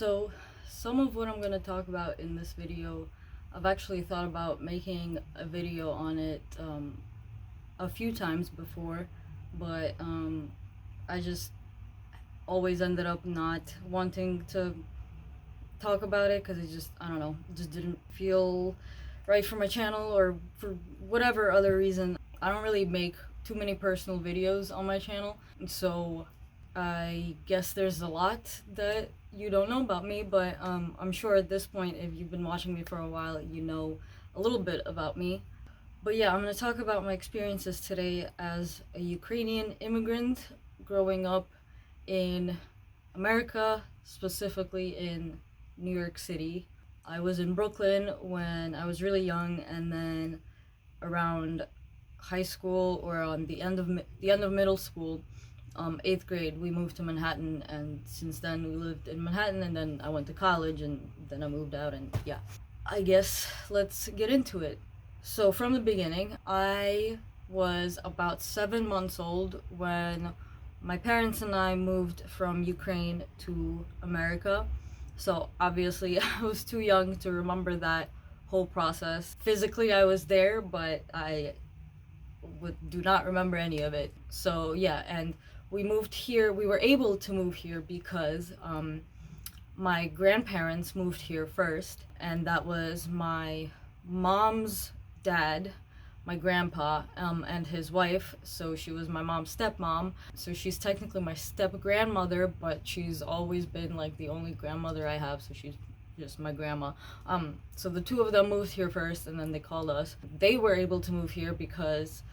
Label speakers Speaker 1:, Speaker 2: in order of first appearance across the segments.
Speaker 1: So some of what I'm going to talk about in this video, I've actually thought about making a video on it a few times before, but I just always ended up not wanting to talk about it because it just, I don't know, it just didn't feel right for my channel, or for whatever other reason. I don't really make too many personal videos on my channel, so I guess there's a lot that you don't know about me, but I'm sure at this point, if you've been watching me for a while, you know a little bit about me. But yeah, I'm going to talk about my experiences today as a Ukrainian immigrant growing up in America, specifically in New York City. I was in Brooklyn when I was really young, and then around high school, or on the end of middle school, 8th grade, we moved to Manhattan, and since then we lived in Manhattan, and then I went to college, and then I moved out, and yeah. I guess let's get into it. So from the beginning, I was about 7 months old when my parents and I moved from Ukraine to America. So obviously I was too young to remember that whole process. Physically I was there, but I do not remember any of it. So yeah, and we moved here, we were able to move here because my grandparents moved here first, and that was my mom's dad, my grandpa, and his wife. So she was my mom's stepmom, so she's technically my step-grandmother, but she's always been like the only grandmother I have, so she's just my grandma. So the two of them moved here first, and then they called us. They were able to move here because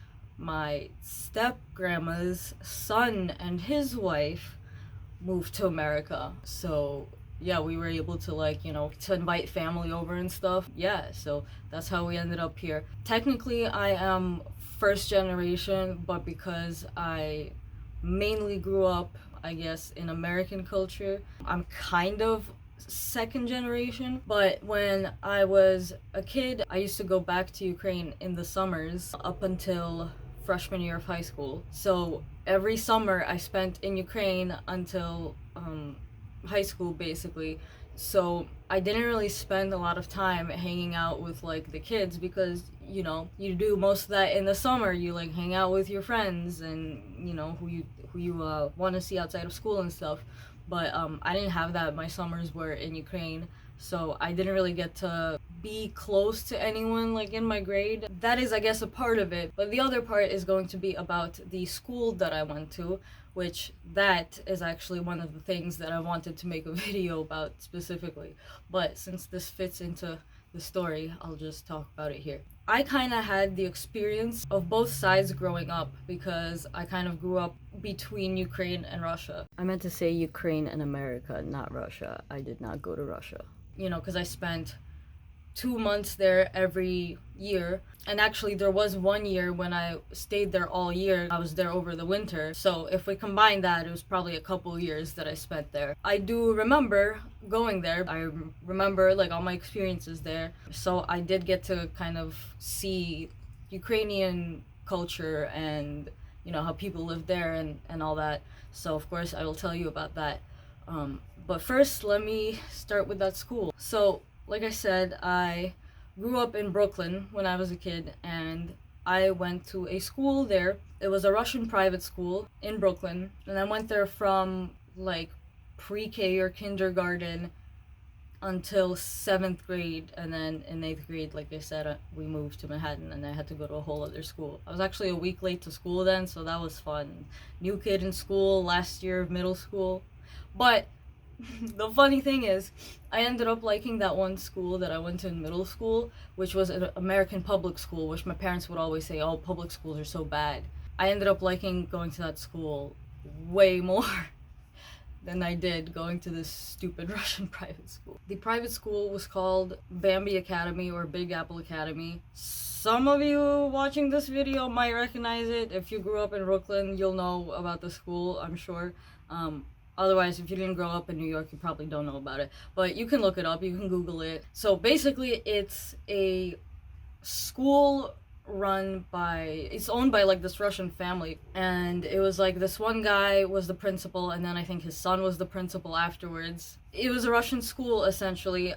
Speaker 1: my step-grandma's son and his wife moved to America. So yeah, we were able to, like, you know, to invite family over and stuff. Yeah, so that's how we ended up here. Technically I am first generation, but because I mainly grew up, I guess, in American culture, I'm kind of second generation. But when I was a kid, I used to go back to Ukraine in the summers up until freshman year of high school. So every summer I spent in Ukraine until high school, basically. So I didn't really spend a lot of time hanging out with like the kids, because, you know, you do most of that in the summer. You like hang out with your friends and, you know, who you want to see outside of school and stuff. But I didn't have that. My summers were in Ukraine, so I didn't really get to be close to anyone like in my grade. That is, I guess, a part of it, but the other part is going to be about the school that I went to, which that is actually one of the things that I wanted to make a video about specifically. But since this fits into the story, I'll just talk about it here. I kind of had the experience of both sides growing up, because I kind of grew up between Ukraine and Russia. I meant to say Ukraine and America, not Russia. I did not go to Russia. You know, because I spent 2 months there every year. And actually there was 1 year when I stayed there all year. I was there over the winter. So if we combine that, it was probably a couple years that I spent there. I do remember going there. I remember like all my experiences there. So I did get to kind of see Ukrainian culture and, you know, how people live there and all that. So of course I will tell you about that. But first, let me start with that school. So like I said, I grew up in Brooklyn when I was a kid, and I went to a school there. It was a Russian private school in Brooklyn, and I went there from like pre-K or kindergarten until 7th grade, and then in 8th grade, like I said, we moved to Manhattan, and I had to go to a whole other school. I was actually a week late to school then, so that was fun. New kid in school, last year of middle school. But the funny thing is, I ended up liking that one school that I went to in middle school, which was an American public school, which my parents would always say, oh, public schools are so bad. I ended up liking going to that school way more than I did going to this stupid Russian private school. The private school was called Bambi Academy, or Big Apple Academy. Some of you watching this video might recognize it. If you grew up in Brooklyn, you'll know about the school, I'm sure. Otherwise, if you didn't grow up in New York, you probably don't know about it. But you can look it up, you can Google it. So basically, it's a school it's owned by like this Russian family, and it was like this one guy was the principal, and then I think his son was the principal afterwards. It was a Russian school essentially.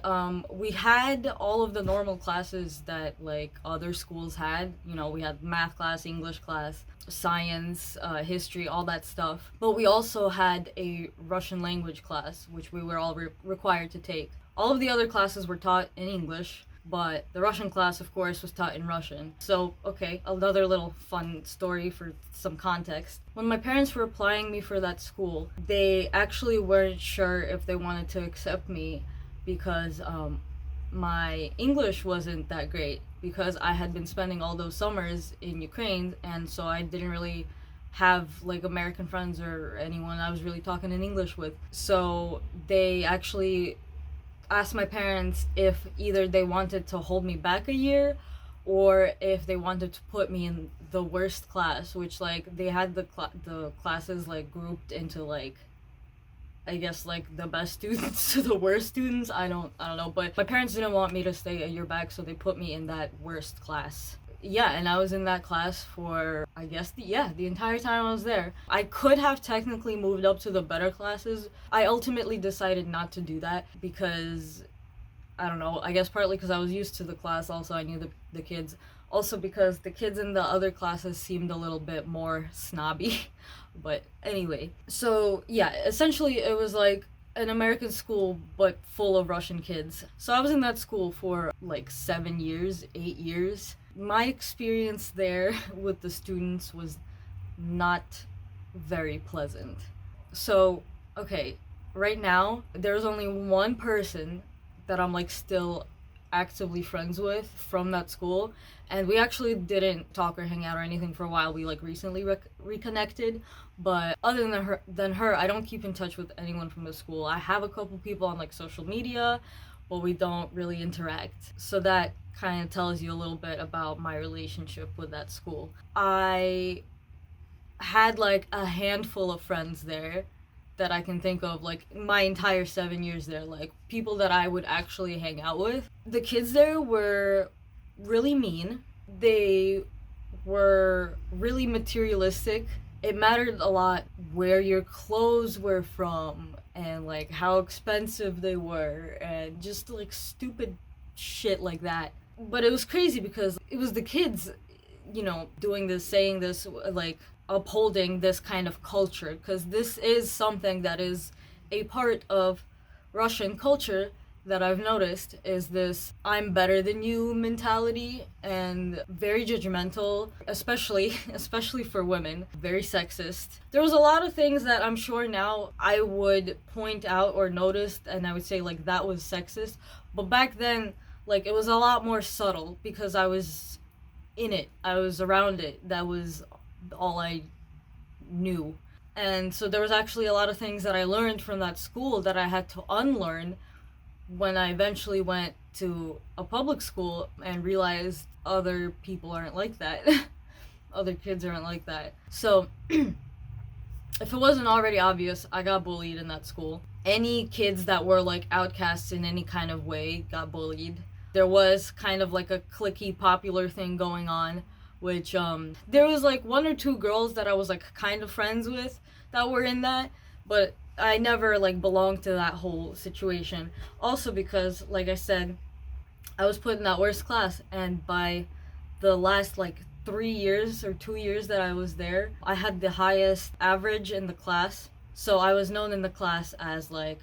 Speaker 1: We had all of the normal classes that like other schools had. You know, we had math class, English class, science, history, all that stuff. But we also had a Russian language class, which we were all required to take. All of the other classes were taught in English, but the Russian class, of course, was taught in Russian. So, okay, another little fun story for some context. When my parents were applying me for that school, they actually weren't sure if they wanted to accept me because my English wasn't that great, because I had been spending all those summers in Ukraine, and so I didn't really have like American friends or anyone I was really talking in English with. So they actually asked my parents if either they wanted to hold me back a year or if they wanted to put me in the worst class, which like they had the classes like grouped into like, I guess like the best students to the worst students. I don't know, but my parents didn't want me to stay a year back, so they put me in that worst class. Yeah, and I was in that class for, I guess, the entire time I was there. I could have technically moved up to the better classes. I ultimately decided not to do that because, I don't know, I guess partly because I was used to the class, also I knew the kids. Also because the kids in the other classes seemed a little bit more snobby. But anyway, so yeah, essentially it was like an American school but full of Russian kids. So I was in that school for like 8 years. My experience there with the students was not very pleasant. So, okay, right now, there's only one person that I'm like still actively friends with from that school, and we actually didn't talk or hang out or anything for a while. We like recently reconnected, but other than her, I don't keep in touch with anyone from the school. I have a couple people on like social media, but we don't really interact. So that kind of tells you a little bit about my relationship with that school. I had like a handful of friends there that I can think of, like my entire 7 years there, like people that I would actually hang out with. The kids there were really mean. They were really materialistic. It mattered a lot where your clothes were from and like how expensive they were and just like stupid shit like that. But it was crazy because it was the kids, you know, doing this, saying this, like upholding this kind of culture, because this is something that is a part of Russian culture that I've noticed, is this I'm better than you mentality, and very judgmental, especially for women, very sexist. There was a lot of things that I'm sure now I would point out or notice and I would say like that was sexist, but back then like it was a lot more subtle because I was in it, I was around it, that was all I knew. And so there was actually a lot of things that I learned from that school that I had to unlearn when I eventually went to a public school and realized other people aren't like that. Other kids aren't like that. So if it wasn't already obvious, I got bullied in that school. Any kids that were like outcasts in any kind of way got bullied. There was kind of like a cliquey popular thing going on, which there was like 1 or 2 girls that I was like kind of friends with that were in that, but I never like belonged to that whole situation. Also because, like I said, I was put in that worst class, and by the last like 3 years or 2 years that I was there, I had the highest average in the class. So I was known in the class as like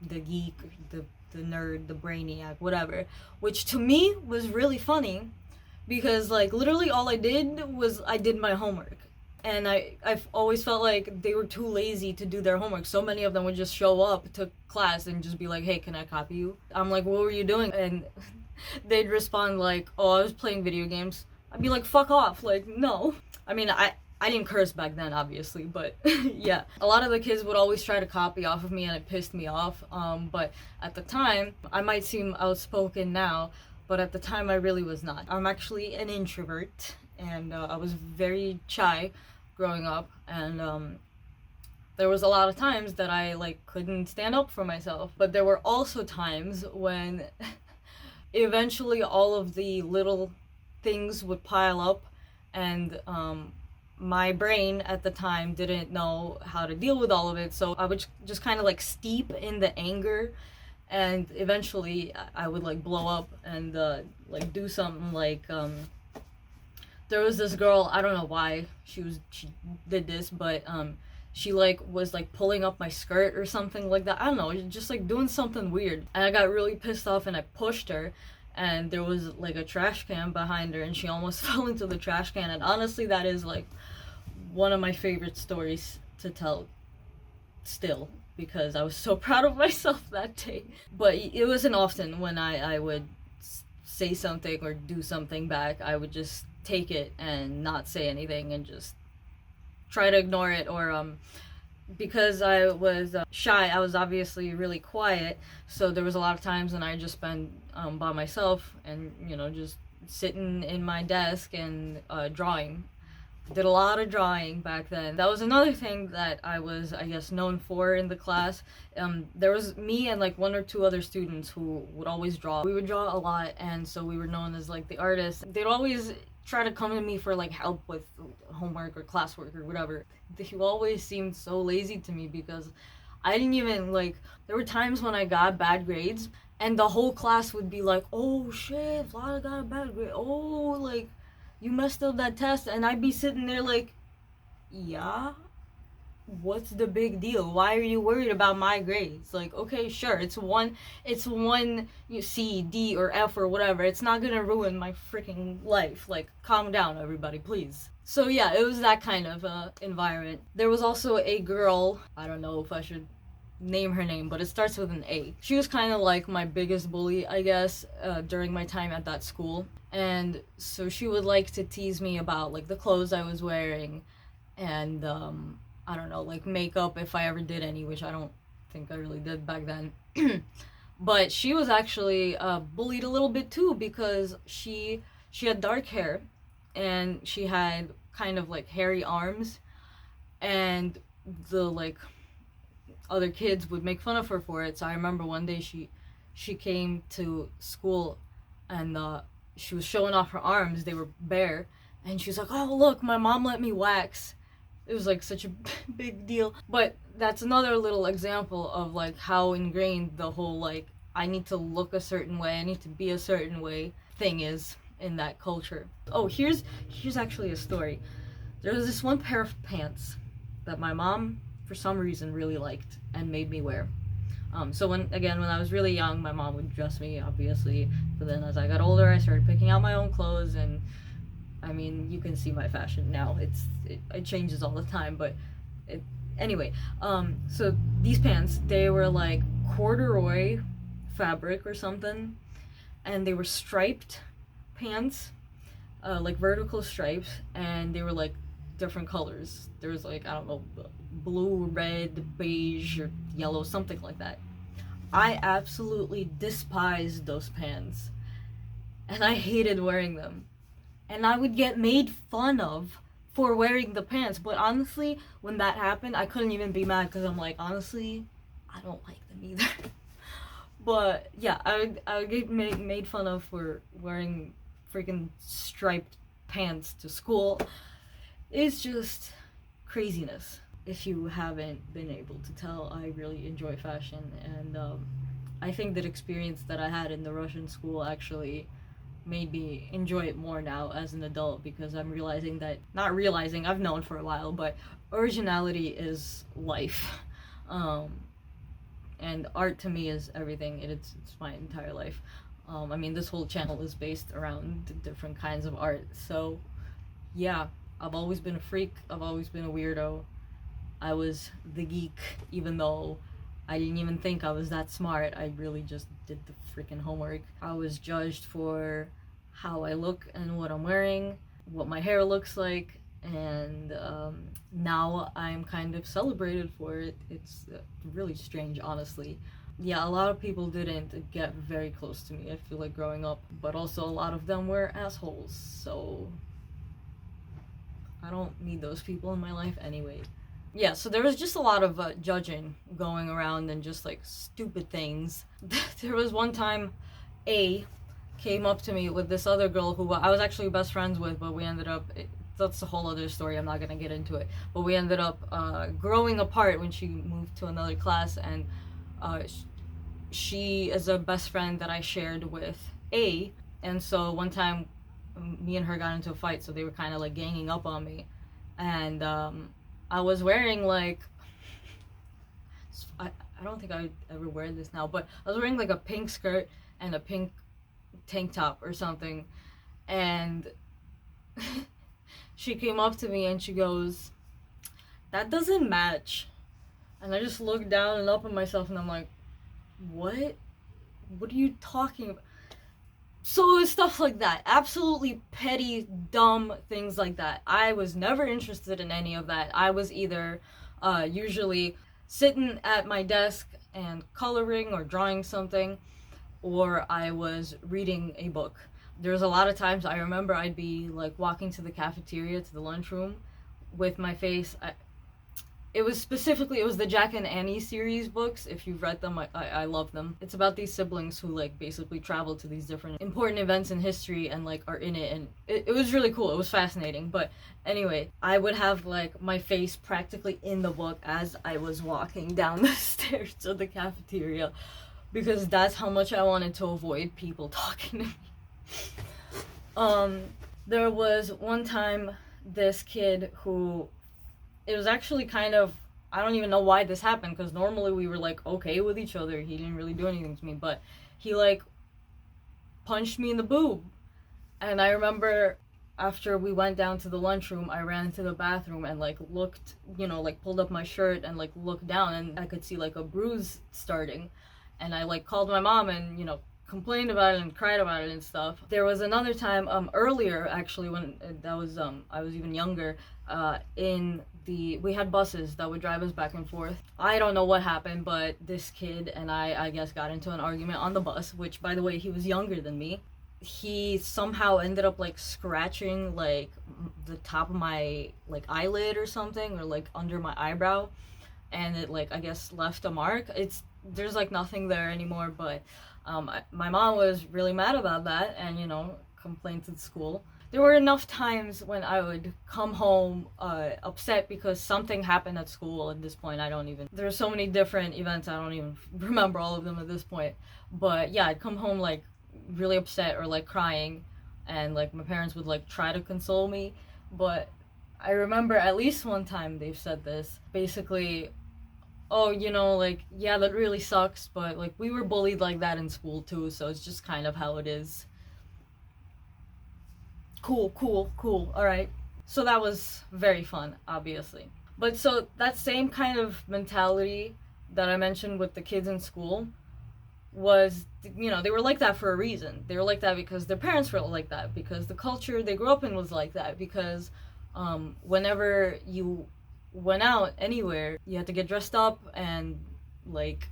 Speaker 1: the geek, the nerd, the brainiac, whatever, which to me was really funny because like literally all I did was I did my homework. And I've always felt like they were too lazy to do their homework. So many of them would just show up to class and just be like, hey, can I copy you? I'm like, what were you doing? And they'd respond like, oh, I was playing video games. I'd be like, fuck off. Like, no. I mean, I didn't curse back then, obviously, but yeah. A lot of the kids would always try to copy off of me, and it pissed me off. But at the time, I might seem outspoken now, but at the time I really was not. I'm actually an introvert, and I was very shy growing up, and there was a lot of times that I like couldn't stand up for myself. But there were also times when eventually all of the little things would pile up, and my brain at the time didn't know how to deal with all of it, so I would just kind of like steep in the anger, and eventually I would like blow up and like do something like there was this girl, I don't know why she did this, but she like was like pulling up my skirt or something like that. I don't know, just like doing something weird, and I got really pissed off and I pushed her, and there was like a trash can behind her and she almost fell into the trash can. And honestly, that is like one of my favorite stories to tell still, because I was so proud of myself that day. But it wasn't often when I would say something or do something back. I would just take it and not say anything and just try to ignore it, or because I was shy, I was obviously really quiet, so there was a lot of times when I just been by myself and, you know, just sitting in my desk and drawing. Did a lot of drawing back then. That was another thing that I was, I guess, known for in the class. There was me and like one or two other students who would always draw. We would draw a lot, and so we were known as like the artists. They'd always try to come to me for like help with homework or classwork or whatever. They always seemed so lazy to me because I didn't even like, there were times when I got bad grades and the whole class would be like, oh shit, Vlada got a bad grade, oh, like, you messed up that test, and I'd be sitting there like, yeah, what's the big deal? Why are you worried about my grades? Like, okay, sure, it's one C, D, or F, or whatever. It's not gonna ruin my freaking life. Like, calm down, everybody, please. So yeah, it was that kind of environment. There was also a girl, I don't know if I should name her name, but it starts with an A. She was kind of like my biggest bully, I guess, during my time at that school. And so she would like to tease me about like the clothes I was wearing, and I don't know, like makeup if I ever did any, which I don't think I really did back then. But she was actually bullied a little bit too, because she had dark hair and she had kind of like hairy arms, and the like other kids would make fun of her for it. So I remember one day she came to school and she was showing off her arms. They were bare, and she was like, oh look, my mom let me wax. It was like such a big deal. But that's another little example of like how ingrained the whole like I need to look a certain way, I need to be a certain way thing is in that culture. Oh, here's actually a story. There was this one pair of pants that my mom for some reason really liked and made me wear. So when I was really young, my mom would dress me, obviously, but then as I got older, I started picking out my own clothes, and I mean, you can see my fashion now. It changes all the time, but anyway, so these pants, they were like corduroy fabric or something, and they were striped pants, like vertical stripes, and they were like different colors. There was like, I don't know, blue, red, beige, or yellow, something like that. I absolutely despised those pants, and I hated wearing them. And I would get made fun of for wearing the pants. But honestly, when that happened, I couldn't even be mad, because I'm like, honestly, I don't like them either. But yeah, I would get made fun of for wearing freaking striped pants to school. It's just craziness. If you haven't been able to tell, I really enjoy fashion, and I think that experience that I had in the Russian school actually made me enjoy it more now as an adult, because I'm realizing that, not realizing, I've known for a while, but originality is life. And art to me is everything. It's my entire life. I mean, this whole channel is based around different kinds of art, so yeah, I've always been a freak, I've always been a weirdo. I was the geek, even though I didn't even think I was that smart. I really just did the freaking homework. I was judged for how I look and what I'm wearing, what my hair looks like, and now I'm kind of celebrated for it. It's really strange, honestly. Yeah, a lot of people didn't get very close to me, I feel like, growing up, but also a lot of them were assholes, so I don't need those people in my life anyway. Yeah, so there was just a lot of judging going around and just like stupid things. There was one time came up to me with this other girl who I was actually best friends with, but we ended up, that's a whole other story, I'm not gonna get into it, but we ended up growing apart when she moved to another class, and she is a best friend that I shared with A, and so one time me and her got into a fight, so they were kind of like ganging up on me, and I was wearing like, I don't think I would ever wear this now, but I was wearing like a pink skirt and a pink tank top or something, and she came up to me and she goes, "That doesn't match." And I just looked down and up at myself and I'm like, what are you talking about? So it was stuff like that, absolutely petty, dumb things like that. I was never interested in any of that. I was either usually sitting at my desk and coloring or drawing something, or I was reading a book. There was a lot of times I remember I'd be like walking to the cafeteria, to the lunchroom, with my face. It was the Jack and Annie series books. If you've read them, I love them. It's about these siblings who like basically travel to these different important events in history and like are in it, and it was really cool. It was fascinating. But anyway, I would have like my face practically in the book as I was walking down the stairs to the cafeteria, because that's how much I wanted to avoid people talking to me. There was one time this kid who, it was actually kind of, I don't even know why this happened, because normally we were like okay with each other. He didn't really do anything to me, but he like punched me in the boob. And I remember after we went down to the lunchroom, I ran into the bathroom and like looked, like pulled up my shirt and like looked down, and I could see like a bruise starting. And I like called my mom and complained about it and cried about it and stuff. There was another time earlier, actually, when that was I was even younger, we had buses that would drive us back and forth. I don't know what happened, but this kid and I guess got into an argument on the bus, which, by the way, he was younger than me. He somehow ended up like scratching like the top of my like eyelid or something, or like under my eyebrow, and it like, I guess, left a mark. There's like nothing there anymore, but my mom was really mad about that and complained to the school. There were enough times when I would come home upset because something happened at school. At this point, there's so many different events, I don't even remember all of them at this point. But yeah, I'd come home like really upset or like crying, and like my parents would like try to console me. But I remember at least one time they've said this, basically, oh, like, yeah, that really sucks, but like we were bullied like that in school too, so it's just kind of how it is. Cool. All right. So that was very fun, obviously. But so that same kind of mentality that I mentioned with the kids in school was, they were like that for a reason. They were like that because their parents were like that, because the culture they grew up in was like that, because whenever you went out anywhere, you had to get dressed up and like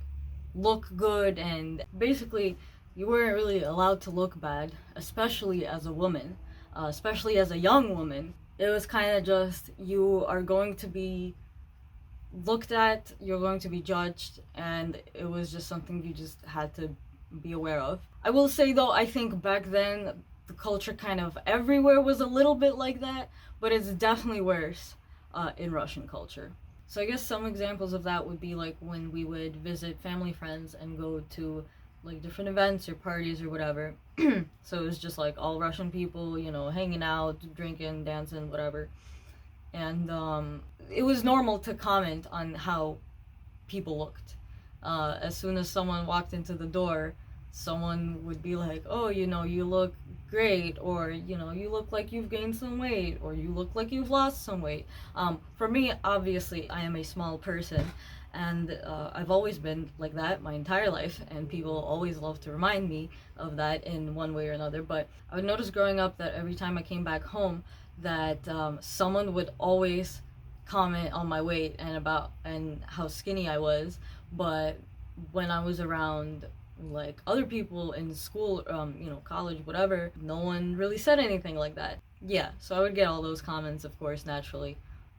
Speaker 1: look good, and basically you weren't really allowed to look bad, especially as a woman, especially as a young woman. It was kind of just, you are going to be looked at, you're going to be judged, and it was just something you just had to be aware of. I will say though, I think back then the culture kind of everywhere was a little bit like that, but it's definitely worse in Russian culture. So I guess some examples of that would be like when we would visit family friends and go to like different events or parties or whatever. So it was just like all Russian people, hanging out, drinking, dancing, whatever. And it was normal to comment on how people looked. As soon as someone walked into the door, someone would be like, oh, you look great, or you look like you've gained some weight, or you look like you've lost some weight. For me, obviously, I am a small person, and I've always been like that my entire life, and people always love to remind me of that in one way or another. But I would notice growing up that every time I came back home, that someone would always comment on my weight and how skinny I was. But when I was around like other people in school, college, whatever, no one really said anything like that. Yeah, so I would get all those comments, of course, naturally.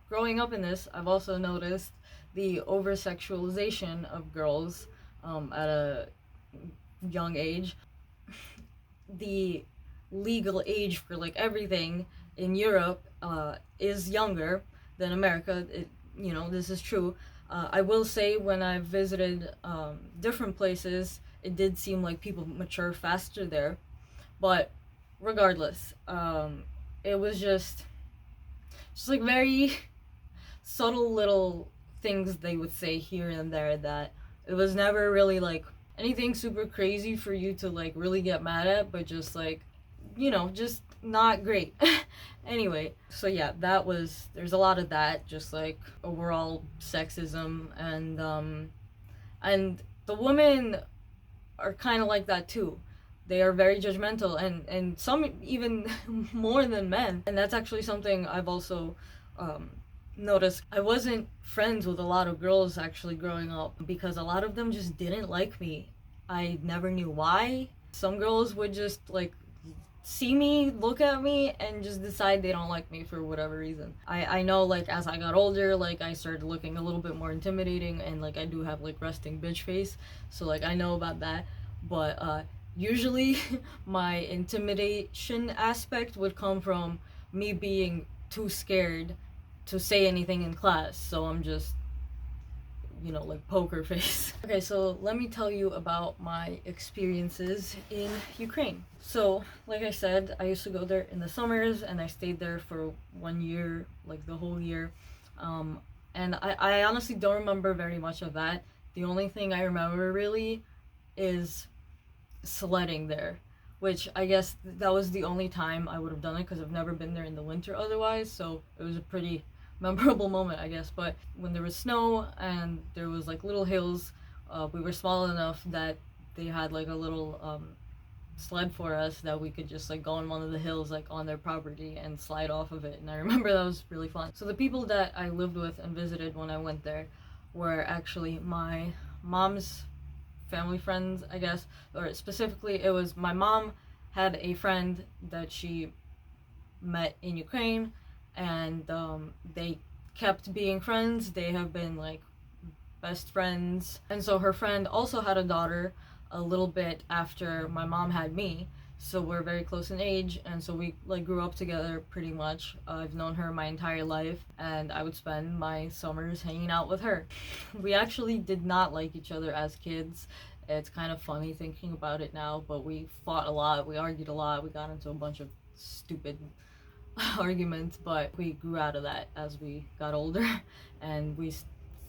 Speaker 1: Growing up in this, I've also noticed the over-sexualization of girls at a young age. the legal age for like everything in Europe is younger than America. This is true. I will say when I visited different places, it did seem like people mature faster there. But regardless, it was just like very subtle little things they would say here and there, that it was never really like anything super crazy for you to like really get mad at, but just like, just not great. Anyway, so yeah, there's a lot of that, just like overall sexism, and the women are kind of like that too. They are very judgmental, and some even more than men. And that's actually something I've also noticed. I wasn't friends with a lot of girls actually growing up because a lot of them just didn't like me. I never knew why. Some girls would just like see me, look at me, and just decide they don't like me for whatever reason. I know, like, as I got older, like, I started looking a little bit more intimidating, and like I do have like resting bitch face, so like I know about that. But usually my intimidation aspect would come from me being too scared to say anything in class, so I'm just, like poker face. Okay, so let me tell you about my experiences in Ukraine. So, like I said, I used to go there in the summers, and I stayed there for 1 year, like the whole year. And I honestly don't remember very much of that. The only thing I remember really is sledding there, which I guess that was the only time I would have done it, because I've never been there in the winter otherwise, so it was a pretty memorable moment, I guess. But when there was snow and there was like little hills, we were small enough that they had like a little sled for us that we could just like go on one of the hills like on their property and slide off of it, and I remember that was really fun. So the people that I lived with and visited when I went there were actually my mom's family friends, I guess, or specifically it was my mom had a friend that she met in Ukraine, and they kept being friends. They have been like best friends, and so her friend also had a daughter a little bit after my mom had me, so we're very close in age, and so we like grew up together pretty much. I've known her my entire life, and I would spend my summers hanging out with her. We actually did not like each other as kids. It's kind of funny thinking about it now, but we fought a lot, we argued a lot, we got into a bunch of stupid arguments, but we grew out of that as we got older, and we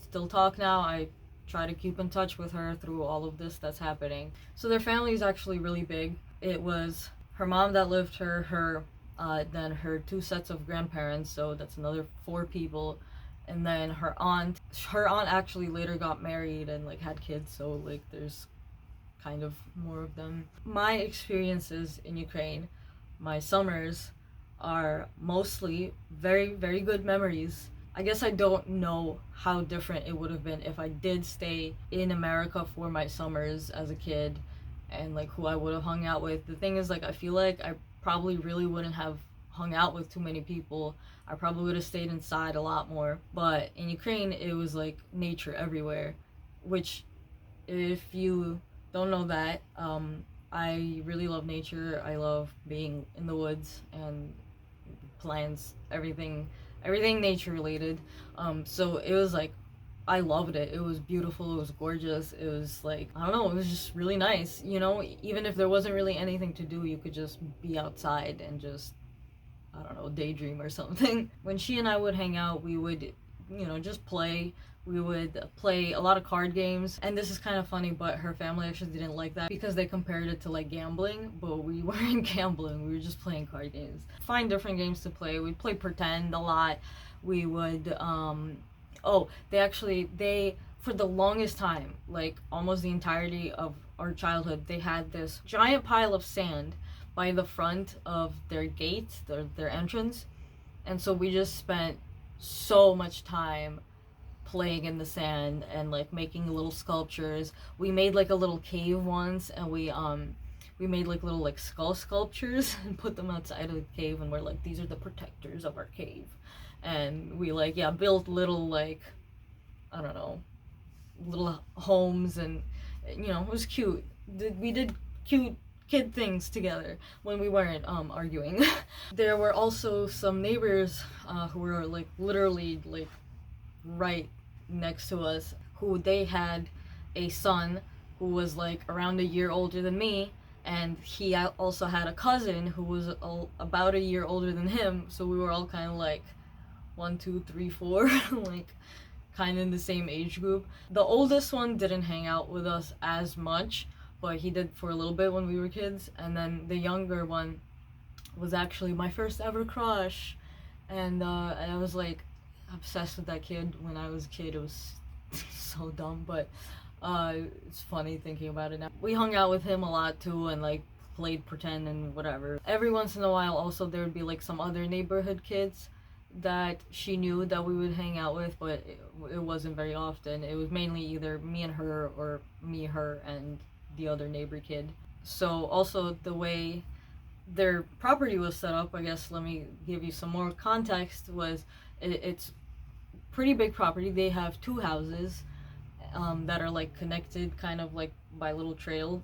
Speaker 1: still talk now. I try to keep in touch with her through all of this that's happening. So their family is actually really big. It was her mom that lived her, then her 2 sets of grandparents, so that's another 4 people, and then her aunt. Her aunt actually later got married and like had kids, so like there's kind of more of them. My experiences in Ukraine, my summers, are mostly very, very good memories. I guess I don't know how different it would have been if I did stay in America for my summers as a kid, and like who I would have hung out with. The thing is, like, I feel like I probably really wouldn't have hung out with too many people. I probably would have stayed inside a lot more. But in Ukraine, it was like nature everywhere, which, if you don't know that, I really love nature. I love being in the woods and plants, everything nature related. So it was like, I loved it. It was beautiful, it was gorgeous, it was like, I don't know, it was just really nice, even if there wasn't really anything to do, you could just be outside and just, I don't know, daydream or something. When she and I would hang out, we would, just play. We would play a lot of card games, and this is kind of funny, but her family actually didn't like that because they compared it to like gambling, but we weren't gambling, we were just playing card games. Find different games to play. We'd play pretend a lot. We would they for the longest time, like almost the entirety of our childhood, they had this giant pile of sand by the front of their gate, their entrance, and so we just spent so much time playing in the sand and like making little sculptures. We made like a little cave once, and we made like little like skull sculptures and put them outside of the cave, and we're like, these are the protectors of our cave. And we like, yeah, built little like, I don't know, little homes, and it was cute. We did cute kid things together when we weren't arguing. There were also some neighbors who were like literally like right next to us, who they had a son who was like around a year older than me, and he also had a cousin who was about a year older than him. So we were all kind of like 1, 2, 3, 4, like kind of in the same age group. The oldest one didn't hang out with us as much, but he did for a little bit when we were kids. And then the younger one was actually my first ever crush, and I was like obsessed with that kid when I was a kid. It was so dumb, but it's funny thinking about it now. We hung out with him a lot too, and like played pretend and whatever. Every once in a while also there would be like some other neighborhood kids that she knew that we would hang out with, but it wasn't very often. It was mainly either me and her, or me, her, and the other neighbor kid. So also the way their property was set up, I guess let me give you some more context, was it's pretty big property. They have 2 houses that are like connected kind of like by a little trail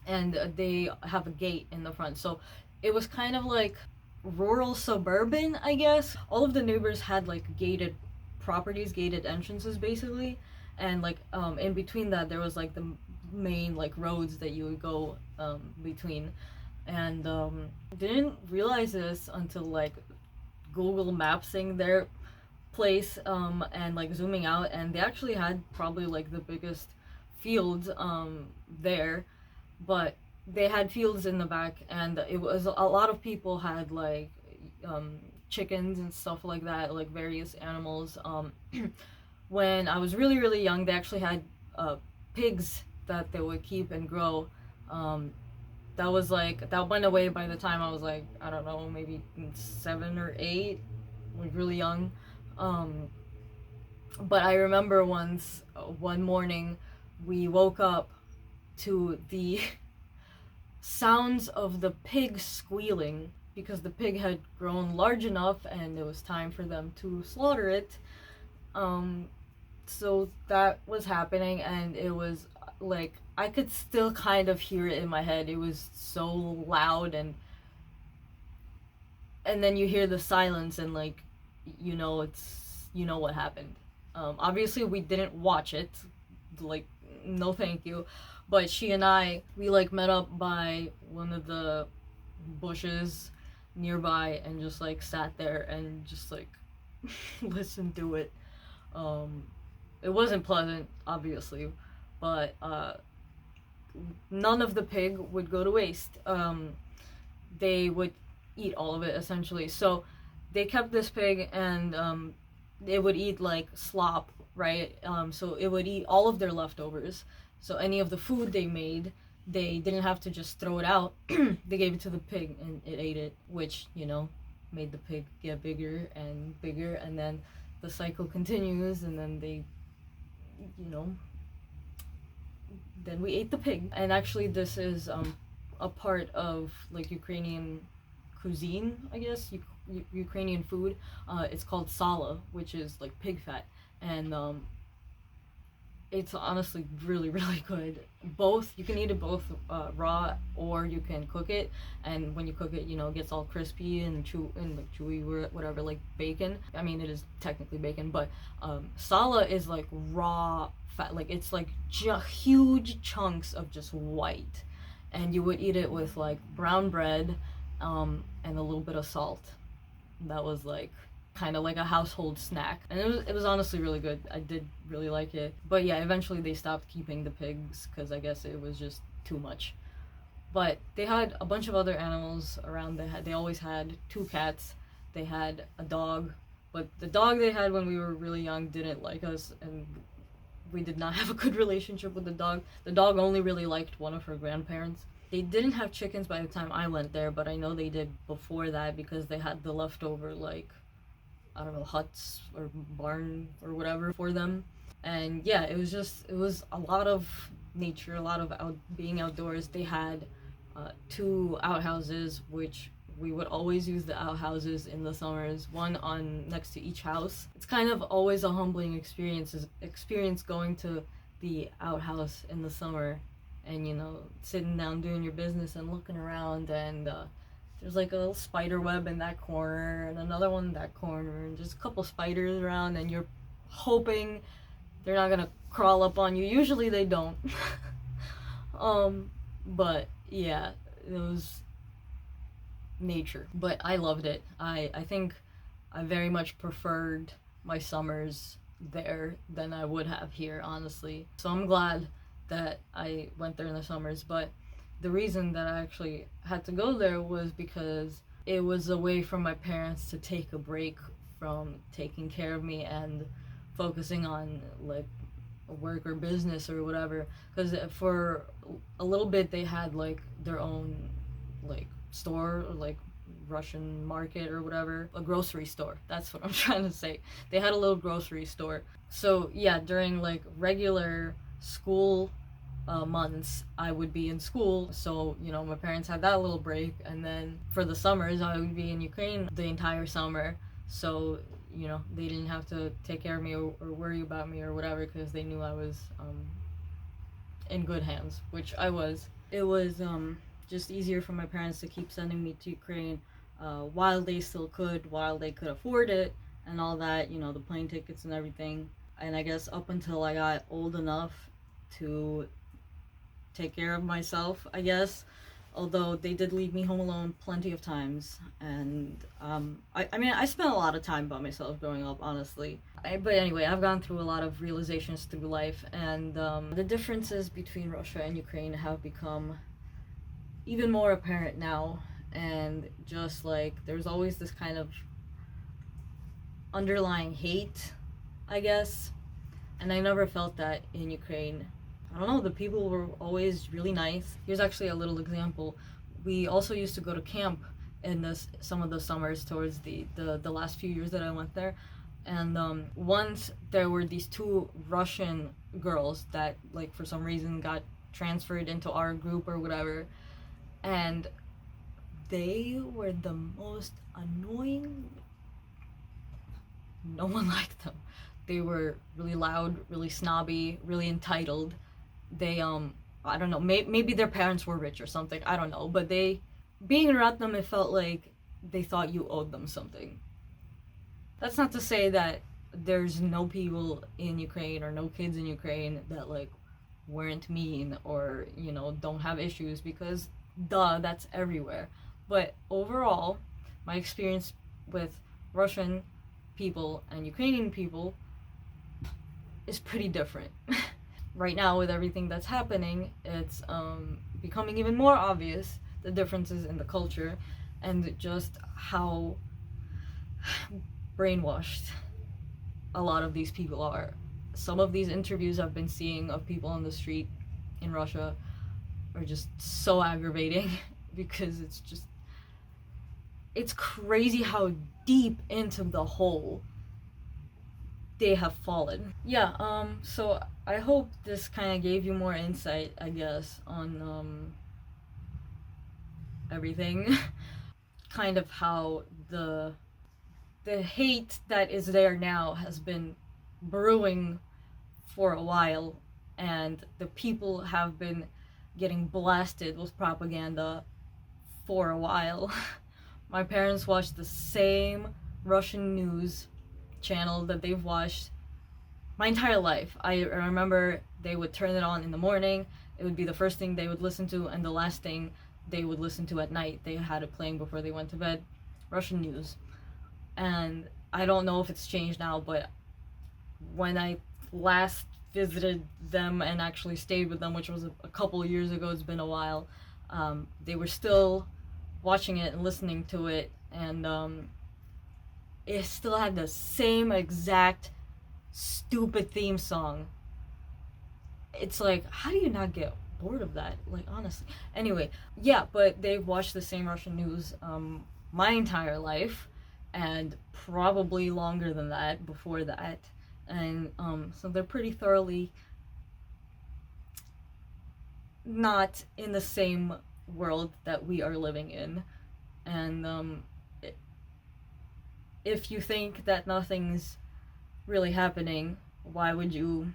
Speaker 1: and they have a gate in the front. So it was kind of like rural suburban, I guess. All of the neighbors had like gated properties, gated entrances basically, and like in between that there was like the main like roads that you would go between. And didn't realize this until like Google Mapsing their place and like zooming out, and they actually had probably like the biggest fields there, but they had fields in the back, and it was a lot of people had like chickens and stuff like that, like various animals. When I was really young, they actually had pigs that they would keep and grow. That was like, that went away by the time I was like, I don't know, maybe 7 or 8, like really young. But I remember one morning we woke up to the sounds of the pig squealing, because the pig had grown large enough and it was time for them to slaughter it. So that was happening, and it was like, I could still kind of hear it in my head. It was so loud, and then you hear the silence, and like, you know what happened. Obviously we didn't watch it, like, no thank you, but she and we like met up by one of the bushes nearby and just like sat there and just like listened to it. It wasn't pleasant, obviously, but none of the pig would go to waste. They would eat all of it essentially. So they kept this pig, and it would eat like slop, right? So it would eat all of their leftovers. So any of the food they made, they didn't have to just throw it out. They gave it to the pig and it ate it, which, you know, made the pig get bigger and bigger, and then the cycle continues, and then they, you know, then we ate the pig. And actually this is a part of like Ukrainian cuisine, I guess, Ukrainian food. It's called sala, which is like pig fat, and it's honestly really good. Both, you can eat it both raw, or you can cook it, and when you cook it, you know, it gets all crispy and like chewy, whatever, like bacon. I mean, it is technically bacon, but sala is like raw fat, like it's like huge chunks of just white, and you would eat it with like brown bread and a little bit of salt. That was like kind of like a household snack, and it was honestly really good. I did really like it. But yeah, eventually they stopped keeping the pigs because I guess it was just too much. But they had a bunch of other animals around. They always had 2 cats. They had a dog, but the dog they had when we were really young didn't like us, and we did not have a good relationship with the dog. The dog only really liked one of her grandparents. They didn't have chickens by the time I went there, but I know they did before that, because they had the leftover, like, I don't know, huts or barn or whatever for them. And yeah, it was a lot of nature, a lot of being outdoors. They had 2 outhouses, which we would always use the outhouses in the summers, one on next to each house. It's kind of always a humbling experience going to the outhouse in the summer, and you know, sitting down doing your business and looking around, and there's like a little spider web in that corner and another one in that corner and just a couple spiders around, and you're hoping they're not gonna crawl up on you. Usually they don't. But yeah, it was nature, but I loved it. I think I very much preferred my summers there than I would have here, honestly. So I'm glad that I went there in the summers, but the reason that I actually had to go there was because it was a way for my parents to take a break from taking care of me and focusing on like work or business or whatever, because for a little bit they had like their own like store, like Russian market or whatever, a grocery store, that's what I'm trying to say. They had a little grocery store. So yeah, during like regular school months I would be in school, so you know, my parents had that little break, and then for the summers I would be in Ukraine the entire summer, so you know, they didn't have to take care of me or worry about me or whatever, because they knew I was in good hands, which I was. It was just easier for my parents to keep sending me to Ukraine while they still could, while they could afford it and all that, you know, the plane tickets and everything. And I guess up until I got old enough to take care of myself, I guess, although they did leave me home alone plenty of times. And I mean, I spent a lot of time by myself growing up, honestly. But anyway, I've gone through a lot of realizations through life, and the differences between Russia and Ukraine have become even more apparent now. And just like, there's always this kind of underlying hate, I guess, and I never felt that in Ukraine. I don't know, the people were always really nice. Here's actually a little example. We also used to go to camp in some of the summers towards the last few years that I went there. And once there were these two Russian girls that, like, for some reason got transferred into our group or whatever, and they were the most annoying. No one liked them. They were really loud, really snobby, really entitled. They I don't know, maybe their parents were rich or something, I don't know, but being around them, it felt like they thought you owed them something. That's not to say that there's no people in Ukraine or no kids in Ukraine that like weren't mean or, you know, don't have issues, because duh, that's everywhere. But overall, my experience with Russian people and Ukrainian people is pretty different. Right now, with everything that's happening, it's becoming even more obvious, the differences in the culture and just how brainwashed a lot of these people are. Some of these interviews I've been seeing of people on the street in Russia are just so aggravating because it's crazy how deep into the hole they have fallen. Yeah, so I hope this kind of gave you more insight, I guess, on everything. Kind of how the hate that is there now has been brewing for a while, and the people have been getting blasted with propaganda for a while. My parents watched the same Russian news channel that they've watched my entire life. I remember they would turn it on in the morning, it would be the first thing they would listen to, and the last thing they would listen to at night. They had it playing before they went to bed, Russian news. And I don't know if it's changed now, but when I last visited them and actually stayed with them, which was a couple years ago, it's been a while, they were still watching it and listening to it, and it still had the same exact stupid theme song. It's like, how do you not get bored of that? Like, honestly. Anyway, yeah, but they've watched the same Russian news my entire life, and probably longer than that before that. And so they're pretty thoroughly not in the same world that we are living in. And if you think that nothing's really happening, why would you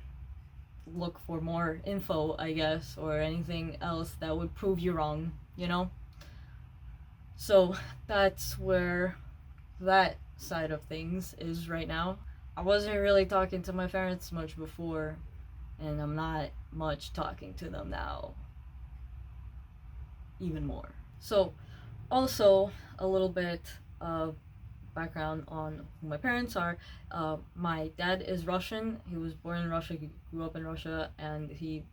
Speaker 1: look for more info, I guess, or anything else that would prove you wrong, you know? So that's where that side of things is right now. I wasn't really talking to my parents much before, and I'm not much talking to them now, even more. So also a little bit of background on who my parents are. My dad is Russian. He was born in Russia, he grew up in Russia, and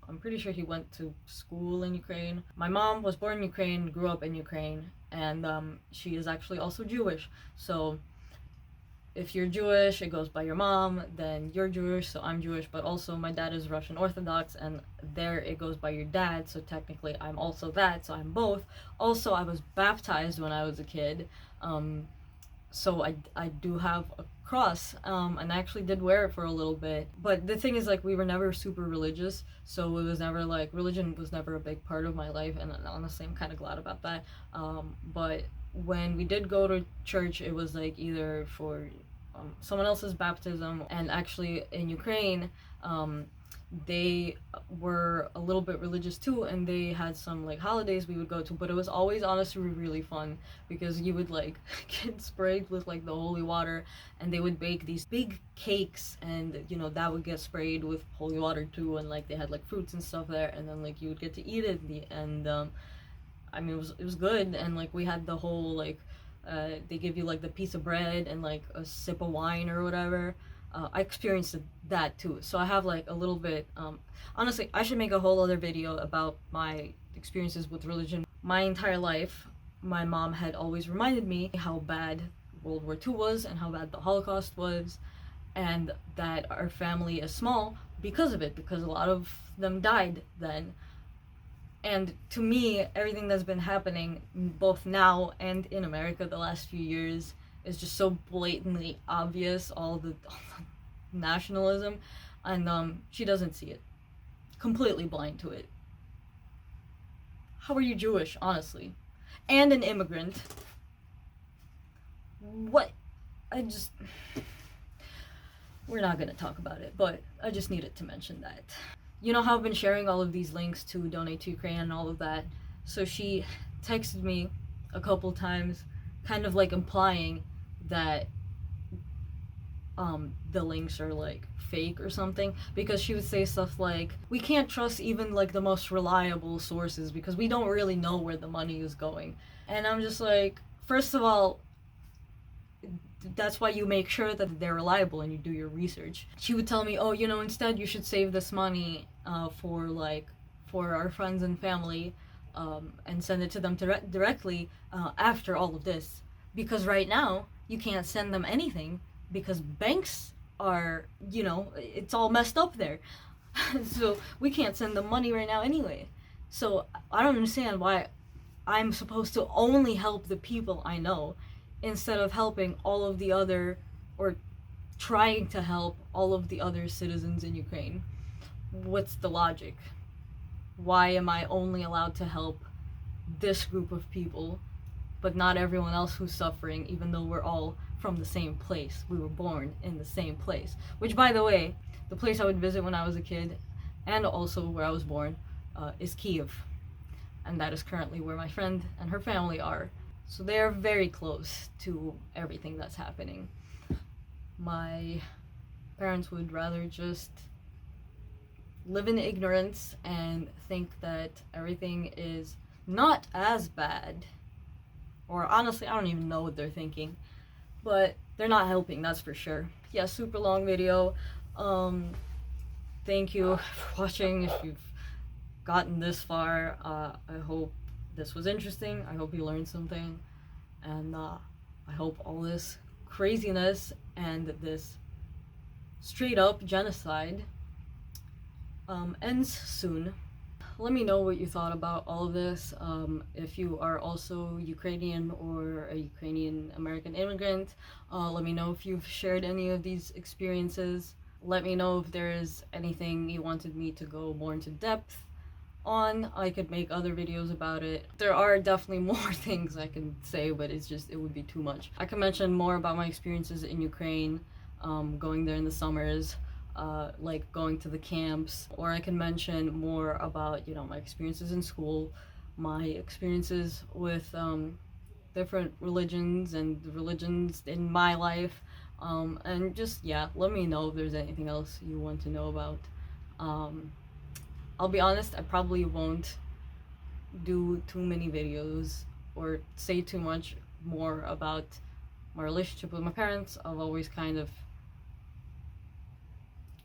Speaker 1: I'm pretty sure he went to school in Ukraine. My mom was born in Ukraine, grew up in Ukraine, and she is actually also Jewish. So if you're Jewish, it goes by your mom, then you're Jewish, so I'm Jewish, but also my dad is Russian Orthodox, and there it goes by your dad, so technically I'm also that, so I'm both. Also, I was baptized when I was a kid, so I do have a cross, and I actually did wear it for a little bit. But the thing is, like, we were never super religious, so it was never, like, religion was never a big part of my life, and honestly, I'm kind of glad about that. But when we did go to church, it was, like, either for someone else's baptism, and actually in Ukraine, they were a little bit religious too, and they had some like holidays we would go to, but it was always honestly really fun because you would like get sprayed with like the holy water, and they would bake these big cakes, and you know that would get sprayed with holy water too, and like they had like fruits and stuff there, and then like you would get to eat it, and I mean it was good, and like we had the whole like they give you like the piece of bread and like a sip of wine or whatever. I experienced that too, so I have like a little bit, honestly I should make a whole other video about my experiences with religion. My entire life my mom had always reminded me how bad World War II was and how bad the Holocaust was, and that our family is small because of it, because a lot of them died then. And to me, everything that's been happening both now and in America the last few years is just so blatantly obvious, all the nationalism, and she doesn't see it. Completely blind to it. How are you Jewish, honestly? And an immigrant. What? We're not gonna talk about it, but I just needed to mention that. You know how I've been sharing all of these links to donate to Ukraine and all of that? So she texted me a couple times, kind of like implying that the links are like fake or something, because she would say stuff like, we can't trust even like the most reliable sources because we don't really know where the money is going. And I'm just like, first of all, that's why you make sure that they're reliable and you do your research. She would tell me, oh, you know, instead you should save this money for our friends and family, and send it to them directly after all of this, because right now you can't send them anything because banks are, you know, it's all messed up there. So we can't send them money right now anyway. So I don't understand why I'm supposed to only help the people I know instead of helping all of the other, or trying to help all of the other citizens in Ukraine. What's the logic? Why am I only allowed to help this group of people, but not everyone else who's suffering, even though we're all from the same place? We were born in the same place. Which, by the way, the place I would visit when I was a kid, and also where I was born, is Kyiv. And that is currently where my friend and her family are. So they're very close to everything that's happening. My parents would rather just live in ignorance and think that everything is not as bad. Or honestly, I don't even know what they're thinking. But they're not helping, that's for sure. Yeah, super long video. Thank you for watching. If you've gotten this far, I hope this was interesting. I hope you learned something. And I hope all this craziness and this straight up genocide ends soon. Let me know what you thought about all of this. If you are also Ukrainian or a Ukrainian-American immigrant, let me know if you've shared any of these experiences. Let me know if there is anything you wanted me to go more into depth on. I could make other videos about it. There are definitely more things I can say, but it would be too much. I can mention more about my experiences in Ukraine, going there in the summers. like going to the camps, or I can mention more about, you know, my experiences in school, my experiences with different religions and the religions in my life, and just, yeah, let me know if there's anything else you want to know about. I'll be honest, I probably won't do too many videos or say too much more about my relationship with my parents. I've always kind of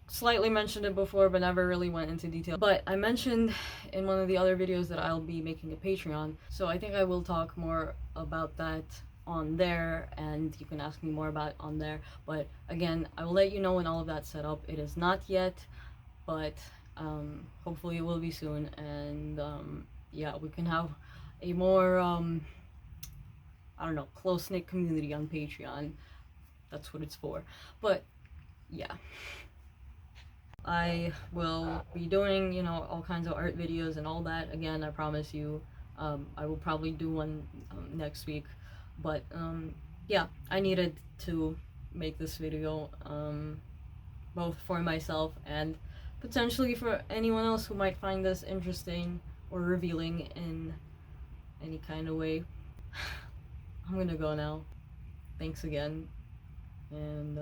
Speaker 1: slightly mentioned it before, but never really went into detail. But I mentioned in one of the other videos that I'll be making a Patreon, so I think I will talk more about that on there, and you can ask me more about it on there. But again, I will let you know when all of that's set up. It is not yet, but hopefully it will be soon, and yeah, we can have a more I don't know, close-knit community on Patreon. That's what it's for. But yeah, I will be doing, you know, all kinds of art videos and all that. Again, I promise you, I will probably do one next week. But yeah, I needed to make this video, both for myself and potentially for anyone else who might find this interesting or revealing in any kind of way. I'm gonna go now. Thanks again, and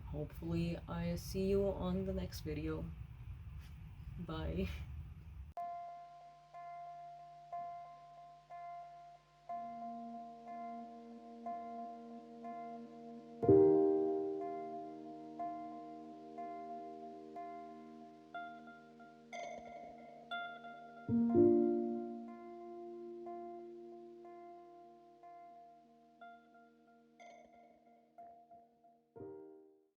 Speaker 1: hopefully I see you on the next video. Bye.